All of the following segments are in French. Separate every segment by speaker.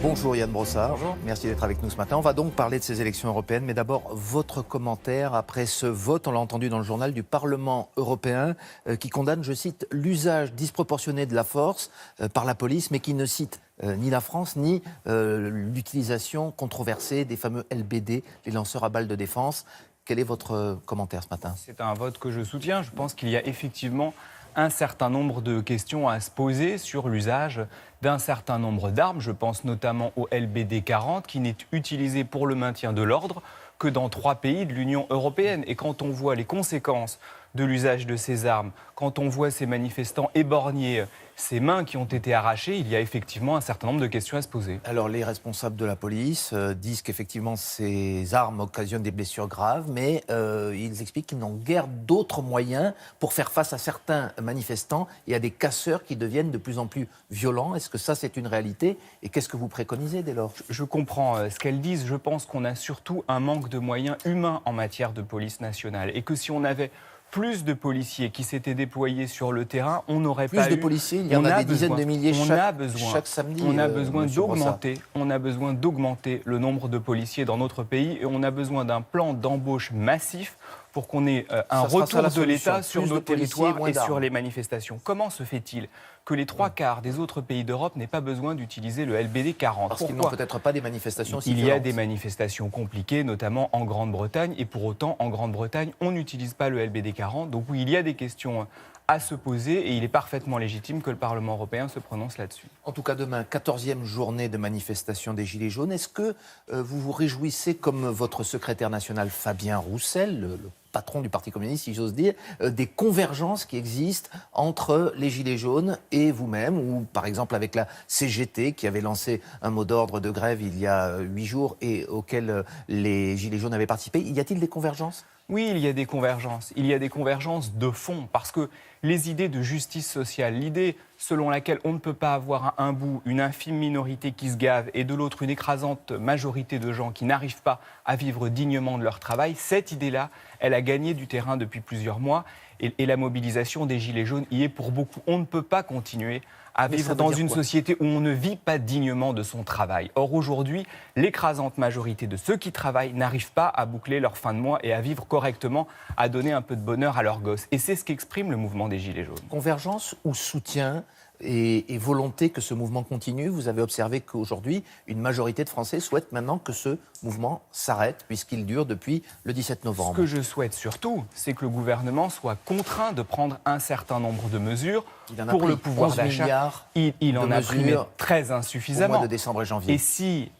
Speaker 1: Bonjour Yann Brossard.
Speaker 2: Bonjour.
Speaker 1: Merci d'être avec nous ce matin. On va donc parler de ces élections européennes, mais d'abord votre commentaire après ce vote, on l'a entendu dans le journal, du Parlement européen qui condamne, je cite, l'usage disproportionné de la force par la police, mais qui ne cite ni la France, ni l'utilisation controversée des fameux LBD, les lanceurs à balles de défense. Quel est votre commentaire ce matin ?
Speaker 2: C'est un vote que je soutiens. Je pense qu'il y a effectivement un certain nombre de questions à se poser sur l'usage d'un certain nombre d'armes. Je pense notamment au LBD 40 qui n'est utilisé pour le maintien de l'ordre que dans 3 pays de l'Union européenne. Et quand on voit les conséquences de l'usage de ces armes, quand on voit ces manifestants éborgnés, ces mains qui ont été arrachées, il y a effectivement un certain nombre de questions à se poser.
Speaker 1: Alors les responsables de la police disent qu'effectivement ces armes occasionnent des blessures graves, mais ils expliquent qu'ils n'ont guère d'autres moyens pour faire face à certains manifestants et à des casseurs qui deviennent de plus en plus violents. Est-ce que ça c'est une réalité et qu'est-ce que vous préconisez dès lors ?
Speaker 2: Je comprends ce qu'elles disent. Je pense qu'on a surtout un manque de moyens humains en matière de police nationale et que si on avait plus de policiers qui s'étaient déployés sur le terrain, on n'aurait pas eu...
Speaker 1: Plus de policiers, il y en a des dizaines de milliers chaque samedi.
Speaker 2: On a besoin d'augmenter le nombre de policiers dans notre pays et on a besoin d'un plan d'embauche massif pour qu'on ait un retour de l'État sur nos territoires et sur les manifestations. Comment se fait-il que les 3/4 des autres pays d'Europe n'aient pas besoin d'utiliser le LBD 40 ?
Speaker 1: Parce qu'ils n'ont peut-être pas des manifestations aussi
Speaker 2: violentes.
Speaker 1: violentes.
Speaker 2: Il y a des manifestations compliquées, notamment en Grande-Bretagne, et pour autant, en Grande-Bretagne, on n'utilise pas le LBD 40. Donc oui, il y a des questions à se poser et il est parfaitement légitime que le Parlement européen se prononce là-dessus.
Speaker 1: En tout cas, demain, 14e journée de manifestation des Gilets jaunes. Est-ce que vous vous réjouissez, comme votre secrétaire national Fabien Roussel, le patron du Parti communiste, si j'ose dire, des convergences qui existent entre les Gilets jaunes et vous-même, ou par exemple avec la CGT qui avait lancé un mot d'ordre de grève il y a 8 jours et auquel les Gilets jaunes avaient participé. Y a-t-il des convergences ?
Speaker 2: Oui, il y a des convergences. Il y a des convergences de fond parce que les idées de justice sociale, l'idée selon laquelle on ne peut pas avoir à un bout une infime minorité qui se gave et de l'autre une écrasante majorité de gens qui n'arrivent pas à vivre dignement de leur travail, cette idée-là, elle a gagné du terrain depuis plusieurs mois et la mobilisation des Gilets jaunes y est pour beaucoup. On ne peut pas continuer à vivre dans une société où on ne vit pas dignement de son travail. Or, aujourd'hui, l'écrasante majorité de ceux qui travaillent n'arrivent pas à boucler leur fin de mois et à vivre correctement, à donner un peu de bonheur à leurs gosses. Et c'est ce qu'exprime le mouvement des Gilets jaunes.
Speaker 1: Convergence ou soutien et volonté que ce mouvement continue. Vous avez observé qu'aujourd'hui, une majorité de Français souhaitent maintenant que ce mouvement s'arrête, puisqu'il dure depuis le 17 novembre.
Speaker 2: Ce que je souhaite surtout, c'est que le gouvernement soit contraint de prendre un certain nombre de mesures pour le pouvoir d'achat. Il en a pris très insuffisamment.
Speaker 1: Au mois de décembre et janvier.
Speaker 2: Et si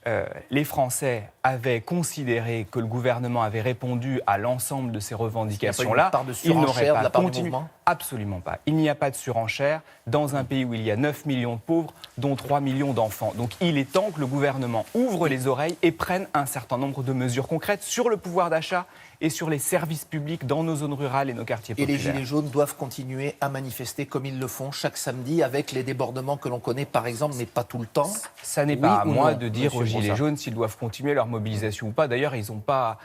Speaker 2: les Français avaient considéré que le gouvernement avait répondu à l'ensemble de ces revendications-là,
Speaker 1: il n'aurait pas continué.
Speaker 2: Absolument pas. Il n'y a pas de surenchère dans un pays où il y a 9 millions de pauvres, dont 3 millions d'enfants. Donc il est temps que le gouvernement ouvre les oreilles et prenne un certain nombre de mesures concrètes sur le pouvoir d'achat et sur les services publics dans nos zones rurales et nos quartiers populaires.
Speaker 1: Et les Gilets jaunes doivent continuer à manifester comme ils le font chaque samedi avec les débordements que l'on connaît par exemple, mais pas tout le temps.
Speaker 2: Ça n'est pas à moi de dire aux Gilets jaunes s'ils doivent continuer leur mobilisation ou pas. D'ailleurs, ils n'ont pas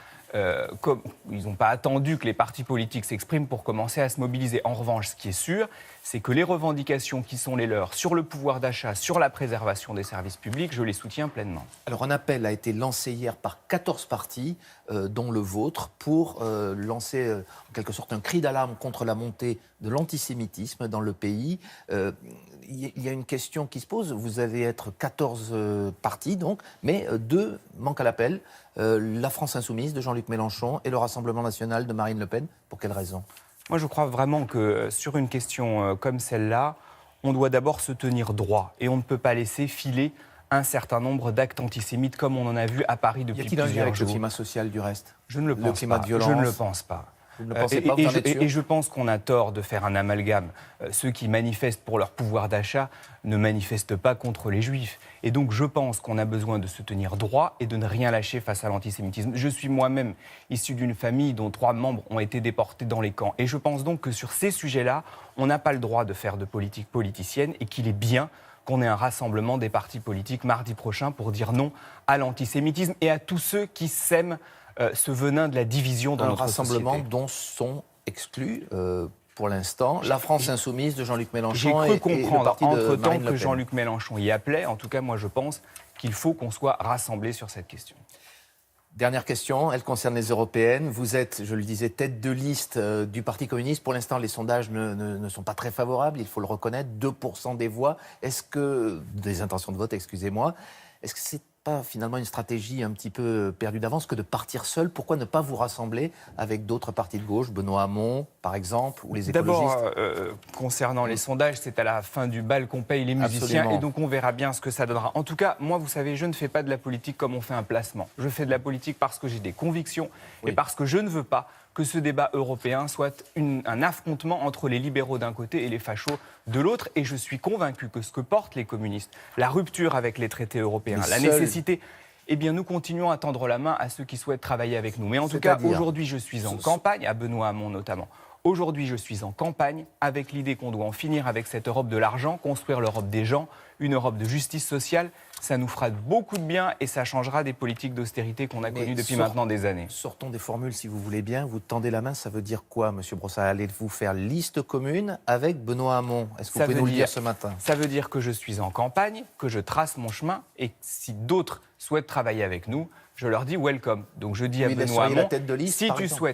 Speaker 2: attendu que les partis politiques s'expriment pour commencer à se mobiliser. En revanche, ce qui est sûr, c'est que les revendications qui sont les leurs sur le pouvoir d'achat, sur la préservation des services publics, je les soutiens pleinement.
Speaker 1: Alors un appel a été lancé hier par 14 partis, dont le vôtre, pour lancer en quelque sorte un cri d'alarme contre la montée de l'antisémitisme dans le pays. Il y a une question qui se pose, vous allez être 14 partis donc, mais 2 manquent à l'appel. La France Insoumise de Jean-Luc Mélenchon et le Rassemblement National de Marine Le Pen. Pour quelle raison ?
Speaker 2: Moi, je crois vraiment que sur une question comme celle-là, on doit d'abord se tenir droit et on ne peut pas laisser filer un certain nombre d'actes antisémites comme on en a vu à Paris depuis plusieurs jours.
Speaker 1: Y a-t-il un lien avec le climat social du reste ?
Speaker 2: Je ne le pense pas.
Speaker 1: Le climat de violence ?
Speaker 2: Je ne le pense pas.
Speaker 1: Vous ne pensez pas, vous en êtes sûr ?
Speaker 2: Et je pense qu'on a tort de faire un amalgame. Ceux qui manifestent pour leur pouvoir d'achat ne manifestent pas contre les Juifs. Et donc je pense qu'on a besoin de se tenir droit et de ne rien lâcher face à l'antisémitisme. Je suis moi-même issu d'une famille dont 3 membres ont été déportés dans les camps. Et je pense donc que sur ces sujets-là, on n'a pas le droit de faire de politique politicienne et qu'il est bien qu'on ait un rassemblement des partis politiques mardi prochain pour dire non à l'antisémitisme et à tous ceux qui sèment ce venin de la division dans notre société.
Speaker 1: Un rassemblement dont sont exclus pour l'instant la France Insoumise de Jean-Luc Mélenchon
Speaker 2: et le parti de Marine Le Pen. J'ai cru comprendre entre-temps que
Speaker 1: Jean-Luc
Speaker 2: Mélenchon y appelait. En tout cas, moi, je pense qu'il faut qu'on soit rassemblés sur cette question.
Speaker 1: Dernière question, elle concerne les européennes. Vous êtes, je le disais, tête de liste du Parti communiste. Pour l'instant, les sondages ne sont pas très favorables, il faut le reconnaître. 2% des voix. Est-ce que, des intentions de vote, excusez-moi, est-ce que c'est pas finalement une stratégie un petit peu perdue d'avance que de partir seul? Pourquoi ne pas vous rassembler avec d'autres partis de gauche, Benoît Hamon, par exemple, ou les écologistes?
Speaker 2: D'abord, concernant les sondages, c'est à la fin du bal qu'on paye les musiciens.
Speaker 1: Absolument.
Speaker 2: Et donc on verra bien ce que ça donnera. En tout cas, moi, vous savez, je ne fais pas de la politique comme on fait un placement. Je fais de la politique parce que j'ai des convictions
Speaker 1: Oui.
Speaker 2: et parce que je ne veux pas que ce débat européen soit un affrontement entre les libéraux d'un côté et les fachos de l'autre. Et je suis convaincu que ce que portent les communistes, la rupture avec les traités européens, la nécessité... Eh bien, nous continuons à tendre la main à ceux qui souhaitent travailler avec nous. Mais en tout cas, aujourd'hui, je suis en campagne, à Benoît Hamon notamment. Aujourd'hui, je suis en campagne avec l'idée qu'on doit en finir avec cette Europe de l'argent, construire l'Europe des gens, une Europe de justice sociale. Ça nous fera beaucoup de bien et ça changera des politiques d'austérité qu'on a connues depuis maintenant des années.
Speaker 1: Sortons des formules, si vous voulez bien. Vous tendez la main, ça veut dire quoi, Monsieur Brossard? Allez-vous faire liste commune avec Benoît Hamon? Est-ce que vous pouvez nous le dire ce matin?
Speaker 2: Ça veut dire que je suis en campagne, que je trace mon chemin et si d'autres souhaitent travailler avec nous, je leur dis welcome. Donc je dis à Benoît Hamon,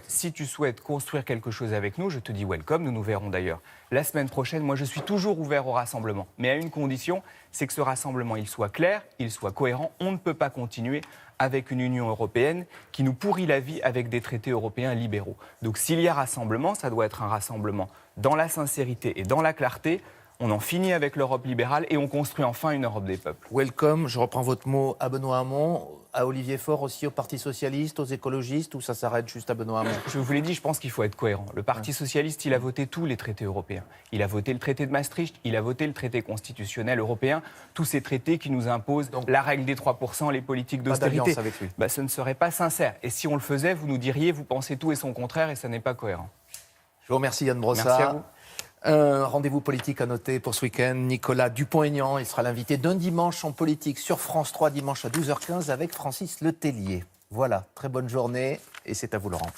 Speaker 2: si tu souhaites construire quelque chose avec nous, je te dis welcome, nous nous verrons d'ailleurs. La semaine prochaine, moi je suis toujours ouvert au rassemblement, mais à une condition, c'est que ce rassemblement il soit clair, il soit cohérent. On ne peut pas continuer avec une Union européenne qui nous pourrit la vie avec des traités européens libéraux. Donc s'il y a rassemblement, ça doit être un rassemblement dans la sincérité et dans la clarté. On en finit avec l'Europe libérale et on construit enfin une Europe des peuples.
Speaker 1: Welcome, je reprends votre mot, à Benoît Hamon, à Olivier Faure aussi, au Parti socialiste, aux écologistes, ou ça s'arrête juste à Benoît Hamon?
Speaker 2: Je vous l'ai dit, je pense qu'il faut être cohérent. Le Parti socialiste, il a voté tous les traités européens. Il a voté le traité de Maastricht, il a voté le traité constitutionnel européen, tous ces traités qui nous imposent la règle des 3%, les politiques d'austérité.
Speaker 1: Avec lui.
Speaker 2: Ce ne serait pas sincère. Et si on le faisait, vous nous diriez, vous pensez tout et son contraire, et ça n'est pas cohérent.
Speaker 1: Je vous remercie Yann Brossard.
Speaker 2: Merci à vous.
Speaker 1: Un rendez-vous politique à noter pour ce week-end. Nicolas Dupont-Aignan, il sera l'invité d'un dimanche en politique sur France 3, dimanche à 12h15 avec Francis Letellier. Voilà, très bonne journée et c'est à vous Laurent.